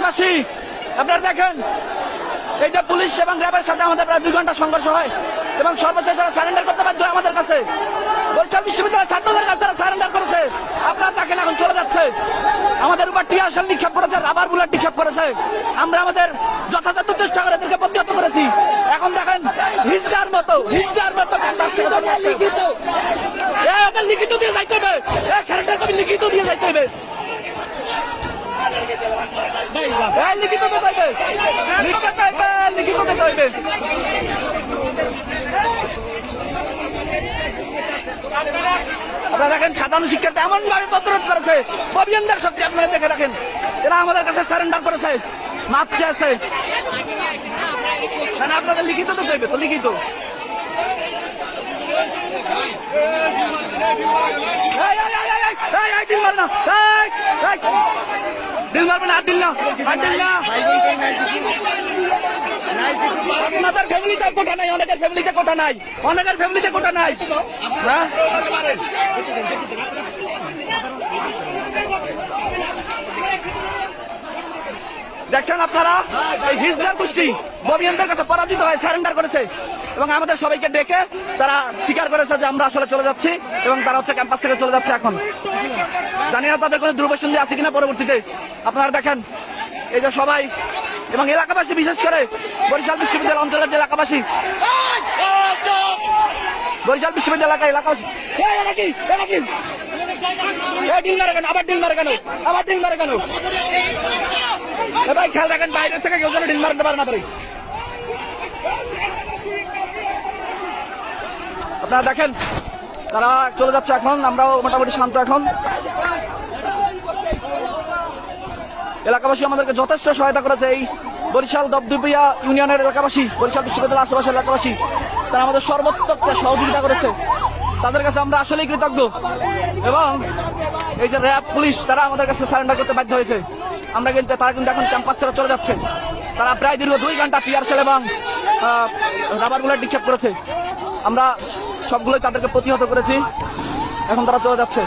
এলাকাবাসী আপনারা দেখেন, এই যে পুলিশ এবং র্যাবের সাথে আমাদের প্রায় 2 ঘন্টা সংঘর্ষ হয় এবং সর্বশেষ যারা সারেন্ডার করতে বাধ্য হয় আমাদের কাছে, বরিশাল বিশ্ববিদ্যালয়ের ছাত্রদের কাছে তারা সারেন্ডার করেছে। আপনারা দেখেন এখন চলে যাচ্ছে, আমাদের উপর টিয়ার শেল নিক্ষেপ করেছে, রাবার বুলেট নিক্ষেপ করেছে। আমরা আমাদের যথাযথ চেষ্টা করে এদেরকে প্রতিহত করেছি। এখন দেখেন হিজড়ার মতো ওদের লিখিত দিয়ে যাইতে হবে, সারেন্ডার কবি লিখিত দিয়ে যাইতে হবে, লিখিত দিতে হইবে, লিখিত দিতে হইবে। আপনারা দেখেন সাধারণ শিক্ষার্থী এমন ভাবে প্রতিরোধ করেছে, অভিযানদের শক্তি আপনারা দেখে রাখেন, এরা আমাদের কাছে সারেন্ডার করেছে, মাপ চেয়েছে। আপনাদের লিখিত দিতে হইবে, তো লিখিত দিল মারবে না, আর দিল না, আর দিল না। আপনাদের ফ্যামিলিতে কোটা নাই, অনেকের ফ্যামিলিতে কোটা নাই, অনেকের ফ্যামিলিতে কোটা নাই। হ্যাঁ দেখছেন আপনারা, এই হিজড়ার গোষ্ঠী ববিয়ানদের কাছে পরাজিত হয়ে সারেন্ডার করেছে এবং আমাদের সবাইকে ডেকে তারা স্বীকার করেছে যে আমরা আসলে চলে যাচ্ছি এবং তারা হচ্ছে ক্যাম্পাস থেকে চলে যাচ্ছে। এখন জানি না তাদের কোনো দুর্বসন্ধি আছে কিনা পরবর্তীতে। আপনারা দেখেন এই যে সবাই এবং এলাকাবাসী, বিশেষ করে বরিশাল বিশ্ববিদ্যালয় অঞ্চলের যে এলাকাবাসী, বরিশাল বিশ্ববিদ্যালয় এলাকাবাসী ডিল মারে কেন, আবার ডিল মারে কেন, আবার ডিল মারে কেন? ভাই খেয়াল রাখেন বাইরে থেকে কেউ যেন ডিল মারতে পারে না পারে। আপনারা দেখেন তারা চলে যাচ্ছে। এখন আমরাও মোটামুটি শান্ত। এখন এলাকাবাসী আমাদেরকে যথেষ্ট সহায়তা করেছে। এই বরিশাল দবদুবিয়া ইউনিয়নের এলাকাবাসী, বরিশাল বিশ্ববিদ্যালয়ের আশেপাশের এলাকাবাসী, তারা আমাদের সর্বোত্তম সহযোগিতা করেছে। তাদের কাছে আমরা আসলেই কৃতজ্ঞ। এবং এই যে র্যাব, পুলিশ, তারা আমাদের কাছে সারেন্ডার করতে বাধ্য হয়েছে। তারা কিন্তু এখন ক্যাম্পাস ছেড়ে চলে যাচ্ছে। তারা প্রায় দীর্ঘ 2 ঘন্টা টিয়ার শেল এবং রাবার বুলেট নিক্ষেপ করেছে। আমরা সবগুলোই তাদেরকে প্রতিহত করেছি। এখন তারা চলে যাচ্ছে।